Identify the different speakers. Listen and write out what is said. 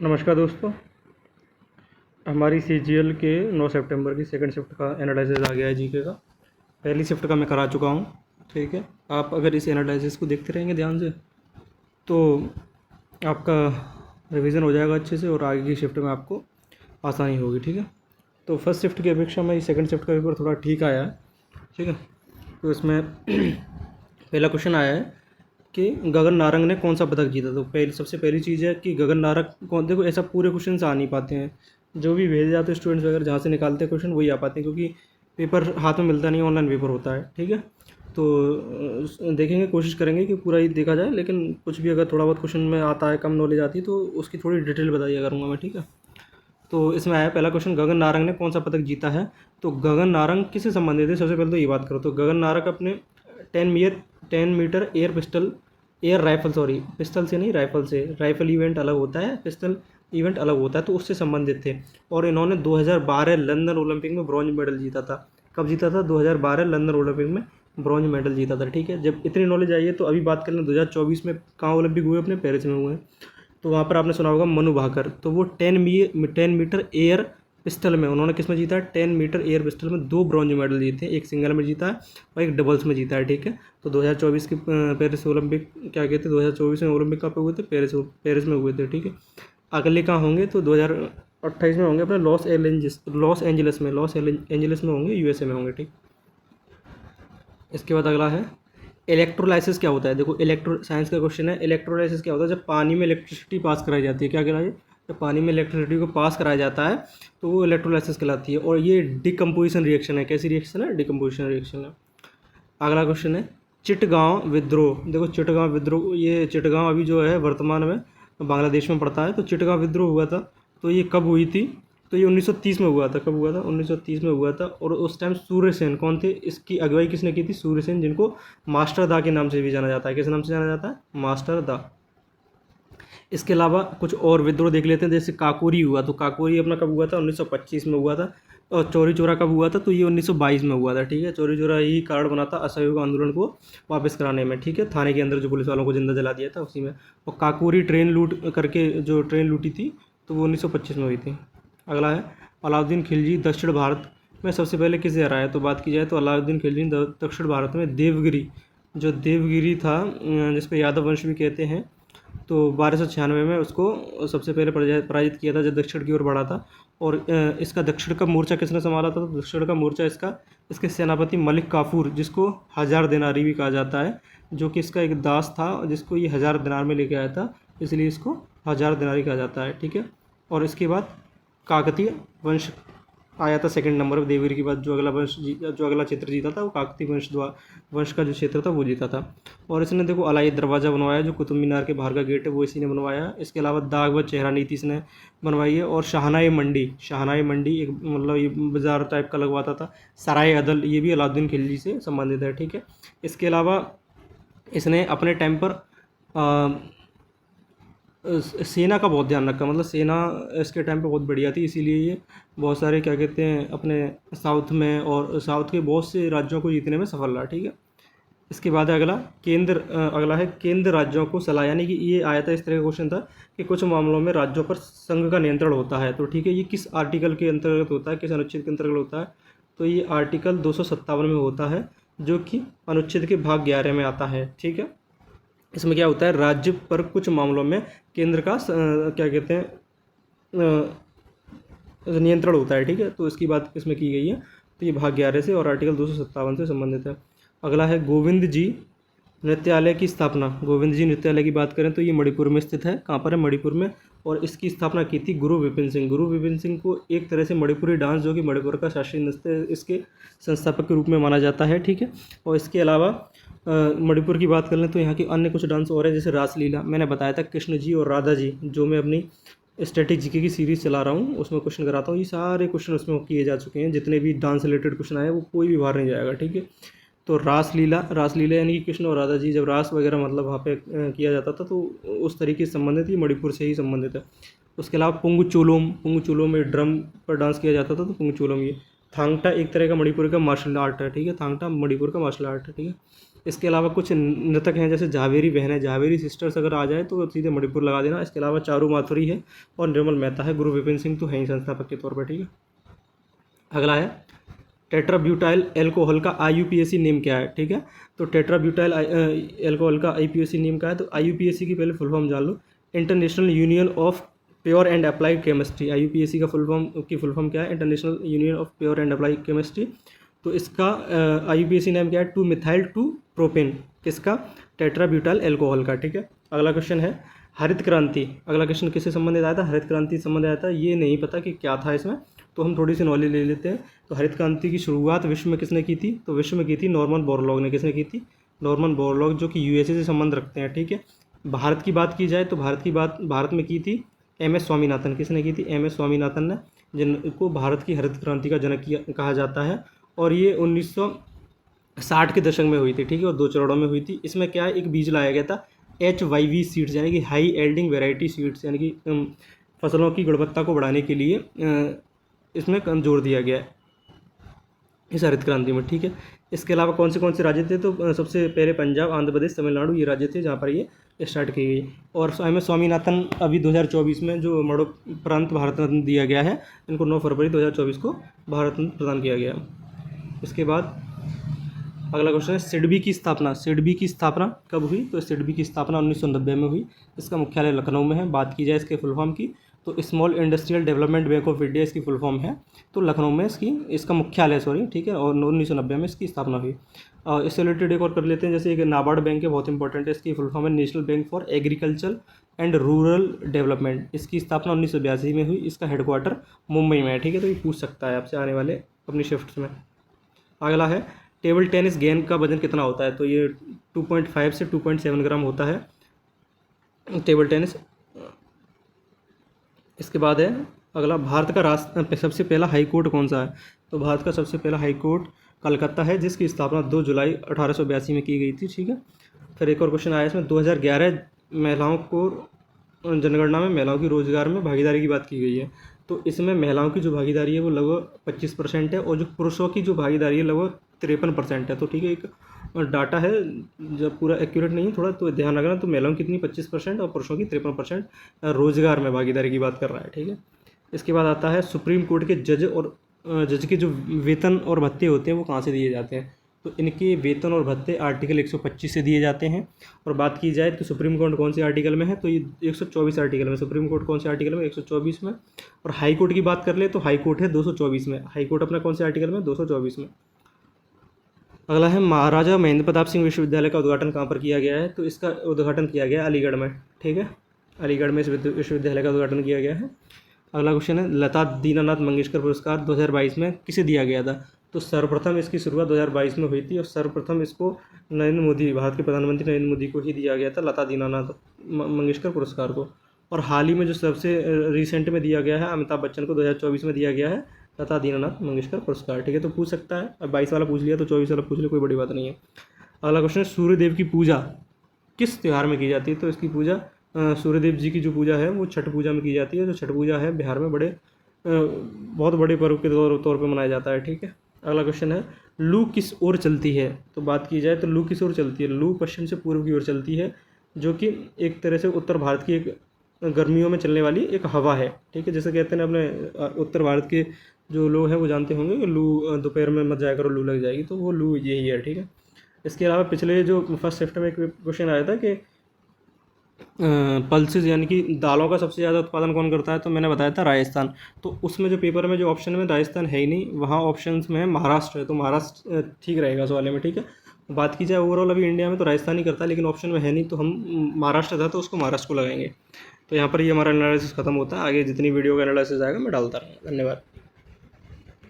Speaker 1: नमस्कार दोस्तों। हमारी सीजीएल के 9 सितंबर की सेकंड शिफ्ट का एनालिसिस आ गया है जीके का। पहली शिफ्ट का मैं करा चुका हूँ। ठीक है, आप अगर इस एनालिसिस को देखते रहेंगे ध्यान से तो आपका रिवीजन हो जाएगा अच्छे से और आगे की शिफ्ट में आपको आसानी होगी। ठीक है, तो फर्स्ट शिफ्ट की अपेक्षा में सेकंड शिफ्ट का पेपर थोड़ा ठीक आया है। ठीक है, तो इसमें पहला क्वेश्चन आया है कि गगन नारंग ने कौन सा पदक जीता। तो सबसे पहली चीज़ है कि गगन नारंग कौन, देखो ऐसा पूरे क्वेश्चन आ नहीं पाते हैं, जो भी भेजे जाते हैं स्टूडेंट्स वगैरह जहाँ से निकालते हैं क्वेश्चन वही आ पाते हैं, क्योंकि पेपर हाथ में मिलता नहीं, ऑनलाइन पेपर होता है। ठीक है, तो देखेंगे, कोशिश करेंगे कि पूरा ही देखा जाए, लेकिन कुछ भी अगर थोड़ा बहुत क्वेश्चन में आता है, कम नॉलेज आती है तो उसकी थोड़ी डिटेल बताइए करूँगा मैं। ठीक है, तो इसमें आया पहला क्वेश्चन, गगन नारंग ने कौन सा पदक जीता है। तो गगन नारंग किससे संबंधित है, सबसे पहले तो ये बात करो तो गगन नारंग अपने 10 metre air rifle, sorry pistol से नहीं, राइफल से, राइफल इवेंट अलग होता है, पिस्टल इवेंट अलग होता है, तो उससे संबंधित थे। और इन्होंने 2012 लंदन ओलंपिक में ब्रॉन्ज मेडल जीता था। कब जीता था? 2012 लंदन ओलंपिक में ब्रॉन्ज मेडल जीता था। ठीक है, जब इतनी नॉलेज आई है तो अभी बात कर लें 2024 में कहाँ ओलंपिक हुए, अपने पेरिस में हुए हैं। तो वहाँ पर आपने सुना होगा मनु भाकर, तो वो 10 मीटर एयर पिस्टल में उन्होंने किस में जीता है, 10 मीटर एयर पिस्टल में 2 ब्रॉन्ज मेडल जीते हैं, एक सिंगल में जीता है और एक डबल्स में जीता है। ठीक है, तो 2024 के पेरिस ओलंपिक क्या कहते हैं, 2024 में ओलंपिक कहाँ पे हुए थे, पेरिस में हुए थे। ठीक है, अगले कहाँ होंगे तो 2028 में होंगे अपने लॉस एंजलिस में होंगे, यूएसए में होंगे। ठीक, इसके बाद अगला है इलेक्ट्रोलाइसिस क्या होता है। देखो इलेक्ट्रो साइंस का क्वेश्चन है, इलेक्ट्रोलाइसिस क्या होता है, जब पानी में इलेक्ट्रिसिटी पास कराई जाती है, क्या कहलाए, जब पानी में इलेक्ट्रिसिटी को पास कराया जाता है तो वो इलेक्ट्रोलाइसिस कहलाती है। और ये डिकम्पोजिशन रिएक्शन है, कैसी रिएक्शन है, डिकम्पोजिशन रिएक्शन है। अगला क्वेश्चन है चिटगांव विद्रोह। देखो चिटगांव विद्रोह, ये चिटगांव अभी जो है वर्तमान में बांग्लादेश में पड़ता है, तो चिटगांव विद्रोह हुआ था, तो ये कब हुई थी, तो ये 1930 में हुआ था। कब हुआ था? 1930 में हुआ था। और उस टाइम सूर्यसेन कौन थे, इसकी अगुवाई किसने की थी, सूर्यसेन, जिनको मास्टर दा के नाम से भी जाना जाता है। किस नाम से जाना जाता है? मास्टर दा। इसके अलावा कुछ और विद्रोह देख लेते हैं, जैसे काकोरी हुआ, तो काकोरी अपना कब हुआ था, 1925 में हुआ था। और चौरी चौरा कब हुआ था, तो ये 1922 में हुआ था। ठीक है, चौरी चौरा ही कारण बना था असहयोग आंदोलन को वापस कराने में। ठीक है, थाने के अंदर जो पुलिस वालों को जिंदा जला दिया था उसी में। और काकोरी ट्रेन लूट करके जो ट्रेन लूटी थी तो वो 1925 में हुई थी। अगला है अलाउद्दीन खिलजी दक्षिण भारत में सबसे पहले किसे हराया। तो बात की जाए तो अलाउद्दीन खिलजी ने दक्षिण भारत में देवगिरी, जो देवगिरी था जिसको यादव वंश भी कहते हैं, तो 1296 में उसको सबसे पहले पराजित किया था जब दक्षिण की ओर बढ़ा था। और इसका दक्षिण का मोर्चा किसने संभाला था, तो दक्षिण का मोर्चा इसके सेनापति मलिक काफूर, जिसको 1000 दिनारी भी कहा जाता है, जो कि इसका एक दास था जिसको ये 1000 दिनार में लेके आया था, इसलिए इसको 1000 दिनारी कहा जाता है। ठीक है, और इसके बाद काकतीय वंश आया था सेकंड नंबर पर। देवगिरी के बाद जो अगला क्षेत्र जीता था वो काकतीय वंश का जो क्षेत्र था वो जीता था। और इसने देखो अलाई दरवाज़ा बनवाया, जो कुतुब मीनार के बाहर का गेट है वो इसी ने बनवाया। इसके अलावा दाग व चेहरा नीति इसने बनवाई है। और शाहनाई मंडी एक मतलब ये बाज़ार टाइप का लगवाता था। सराय अदल, ये भी अलाउद्दीन खिलजी से संबंधित है। ठीक है, इसके अलावा इसने अपने टाइम पर सेना का बहुत ध्यान रखा, मतलब सेना इसके टाइम पे बहुत बढ़िया थी, इसीलिए ये बहुत सारे क्या कहते हैं अपने साउथ में और साउथ के बहुत से राज्यों को जीतने में सफल रहा। ठीक है, इसके बाद अगला है केंद्र राज्यों को सलाह, यानी कि ये आया था, इस तरह का क्वेश्चन था कि कुछ मामलों में राज्यों पर संघ का नियंत्रण होता है। तो ठीक है, ये किस आर्टिकल के अंतर्गत होता है, किस अनुच्छेद के अंतर्गत होता है, तो ये आर्टिकल 257 में होता है, जो कि अनुच्छेद के भाग 11 में आता है। ठीक है, इसमें क्या होता है, राज्य पर कुछ मामलों में केंद्र का क्या कहते हैं नियंत्रण होता है। ठीक है, तो इसकी बात इसमें की गई है, तो ये भाग 11 से और आर्टिकल 257 से संबंधित है। अगला है गोविंद जी नृत्यालय की स्थापना। गोविंद जी नृत्यालय की बात करें तो ये मणिपुर में स्थित है। कहाँ पर है? मणिपुर में। और इसकी स्थापना की थी गुरु विपिन सिंह। गुरु विपिन सिंह को एक तरह से मणिपुरी डांस, जो कि मणिपुर का शास्त्रीय नृत्य है, इसके संस्थापक के रूप में माना जाता है। ठीक है, और इसके अलावा मणिपुर की बात कर लें तो यहाँ की अन्य कुछ डांस और है, जैसे रासलीला, मैंने बताया था कृष्ण जी और राधा जी, जो मैं अपनी स्टैटिक जीके की सीरीज़ चला रहा हूँ उसमें क्वेश्चन कराता हूँ, ये सारे क्वेश्चन उसमें किए जा चुके हैं, जितने भी डांस रिलेटेड क्वेश्चन आए वो कोई भी बाहर नहीं जाएगा। ठीक है, तो रासलीला यानी कि कृष्ण और राधा जी जब रास वगैरह मतलब वहाँ पे किया जाता था, तो उस तरीके से संबंधित, ये मणिपुर से ही संबंधित है। उसके अलावा पुंगचोलोम में ड्रम पर डांस किया जाता था, तो पुंगचोलोम ये। थांगटा एक तरह का मणिपुर का मार्शल आर्ट है। ठीक है, थांगटा मणिपुर का मार्शल आर्ट है। ठीक है, इसके अलावा कुछ नृतक हैं जैसे झावेरी बहन है, झावेरी सिस्टर्स अगर आ जाए तो सीधे मणिपुर लगा देना। इसके अलावा चारू माथुरी है और निर्मल मेहता है। गुरु विपिन सिंह तो है ही संस्थापक के तौर पर, ठीक है। अगला है टेट्राब्यूटाइल एल्कोहल का IUPAC नेम क्या है, ठीक है। तो टेट्राब्यूटाइल एल्कोहल का IUPAC नेम क्या है, तो IUPAC की पहले फुल फॉर्म जान लो, international union of pure and applied chemistry. IUPAC का फुल फॉर्म क्या है, international union of pure and applied chemistry. तो इसका IUPAC नेम क्या है, 2-मिथाइल 2-प्रोपेन, किसका, टेट्राब्यूटाइल एल्कोहल का, ठीक है। अगला क्वेश्चन है हरित क्रांति। अगला क्वेश्चन किससे संबंधित आया था, हरित क्रांति से संबंधित आया था। ये नहीं पता कि क्या था इसमें, तो हम थोड़ी सी नॉलेज ले लेते हैं। तो हरित क्रांति की शुरुआत विश्व में किसने की थी, तो विश्व में की थी नॉर्मन बोरलॉग ने। किसने की थी, नॉर्मन बोरलॉग, जो कि USA से संबंध रखते हैं, ठीक है। भारत की बात की जाए तो भारत में की थी MS स्वामीनाथन। किसने की थी, MS स्वामीनाथन ने, जिनको भारत की हरित क्रांति का जनक कहा जाता है। और ये 1960 के दशक में हुई थी, ठीक है, और 2 चरणों में हुई थी। इसमें क्या है, एक बीज लाया गया था HYV सीड्स, यानी कि हाई एल्डिंग वेराइटी सीड्स, यानी कि फसलों की गुणवत्ता को बढ़ाने के लिए इसमें जोर दिया गया है इस हरित क्रांति में, ठीक है। इसके अलावा कौन से राज्य थे, तो सबसे पहले पंजाब, आंध्र प्रदेश, तमिलनाडु, ये राज्य थे जहाँ पर ये स्टार्ट की गई। और MS स्वामीनाथन अभी 2024 में जो मरणोपरांत भारत रत्न दिया गया है, इनको 9 फरवरी 2024 को भारत रत्न प्रदान किया गया। इसके बाद अगला क्वेश्चन है सिडबी की स्थापना कब हुई, तो सिडबी की स्थापना 1990 में हुई। इसका मुख्यालय लखनऊ में है। बात की जाए इसके फुल फॉर्म की, तो small industrial development bank of India इसकी फुल फॉर्म है। तो लखनऊ में इसका मुख्यालय ठीक है, और 1990 में इसकी स्थापना हुई। और इससे रिलेटेड एक और कर लेते हैं, जैसे एक नाबार्ड बैंक है, बहुत इंपॉर्टेंट है। इसकी फुल फॉर्म है national bank for agriculture and rural development. इसकी स्थापना 1982 में हुई। इसका हेडक्वार्टर मुंबई में है, ठीक है। तो ये पूछ सकता है आपसे आने वाले अपनी शिफ्ट में। अगला है टेबल टेनिस गेंद का वजन कितना होता है, तो ये 2.5 से 2.7 ग्राम होता है टेबल टेनिस। इसके बाद है अगला, भारत का सबसे पहला हाई कोर्ट कौन सा है, तो भारत का सबसे पहला हाई कोर्ट कलकत्ता है, जिसकी स्थापना 2 जुलाई 1882 में की गई थी, ठीक है। फिर एक और क्वेश्चन आया इसमें, 2011 महिलाओं को जनगणना में महिलाओं की रोजगार में भागीदारी की बात की गई है। तो इसमें महिलाओं की जो भागीदारी है वो लगभग 25% है, और जो पुरुषों की जो भागीदारी है लगभग 53% है। तो ठीक है, एक डाटा है जब पूरा एक्यूरेट नहीं है थोड़ा, तो ध्यान रखना। तो महिलाओं की कितनी 25% और पुरुषों की 53% रोजगार में भागीदारी की बात कर रहा है, ठीक है। इसके बाद आता है सुप्रीम कोर्ट के जज के जो वेतन और भत्ते होते हैं वो कहाँ से दिए जाते हैं, तो इनके वेतन और भत्ते आर्टिकल 125 से दिए जाते हैं। और बात की जाए तो सुप्रीम कोर्ट कौन से आर्टिकल में है, तो ये 124 आर्टिकल में। सुप्रीम कोर्ट कौन से आर्टिकल में, 124 में। और हाई कोर्ट की बात कर ले तो हाई कोर्ट है 224 में। हाई कोर्ट अपना कौन से आर्टिकल में, 224 में। अगला है महाराजा महेंद्र प्रताप सिंह विश्वविद्यालय का उद्घाटन कहाँ पर किया गया है, तो इसका उद्घाटन किया गया अलीगढ़ में, ठीक है। अलीगढ़ में इस विश्वविद्यालय का उद्घाटन किया गया है। अगला क्वेश्चन है लता दीनानाथ मंगेशकर पुरस्कार 2022 में किसे दिया गया था, तो सर्वप्रथम इसकी शुरुआत 2022 में हुई थी, और सर्वप्रथम इसको नरेंद्र मोदी, भारत के प्रधानमंत्री नरेंद्र मोदी को ही दिया गया था, लता दीनानाथ मंगेशकर पुरस्कार को। और हाल ही में जो सबसे रिसेंट में दिया गया है, अमिताभ बच्चन को 2024 में दिया गया है लता दीनानाथ मंगेशकर पुरस्कार, ठीक है। तो पूछ सकता है, अब 22 वाला पूछ लिया तो 24 वाला पूछ लिया, कोई बड़ी बात नहीं है। अगला क्वेश्चन है सूर्यदेव की पूजा किस त्यौहार में की जाती है, तो इसकी पूजा सूर्यदेव जी की जो पूजा है वो छठ पूजा में की जाती है। जो छठ पूजा है बिहार में बहुत बड़े पर्व के तौर पे मनाया जाता है, ठीक है। अगला क्वेश्चन है लू किस ओर चलती है, तो बात की जाए तो लू किस ओर चलती है, लू पश्चिम से पूर्व की ओर चलती है, जो कि एक तरह से उत्तर भारत की एक गर्मियों में चलने वाली एक हवा है, ठीक है। जैसे कहते हैं अपने उत्तर भारत के जो लोग हैं वो जानते होंगे लू दोपहर में मत जाया करो, लू लग जाएगी, तो वो लू यही है, ठीक है। इसके अलावा पिछले जो फर्स्ट शिफ्ट में एक क्वेश्चन आया था कि पल्सेस यानी कि दालों का सबसे ज़्यादा उत्पादन कौन करता है, तो मैंने बताया था राजस्थान। तो उसमें जो पेपर में जो ऑप्शन में राजस्थान है ही नहीं, वहाँ ऑप्शंस में महाराष्ट्र है, तो महाराष्ट्र ठीक रहेगा उस वाले में, ठीक है। बात की जाए ओवरऑल अभी इंडिया में तो राजस्थान ही करता है, लेकिन ऑप्शन में है नहीं, तो हम महाराष्ट्र था तो उसको महाराष्ट्र को लगाएंगे। तो यहाँ पर ये हमारा एनालिसिस खत्म होता है। आगे जितनी वीडियो का एनालिसिस आएगा मैं डालता रहूँगा। धन्यवाद।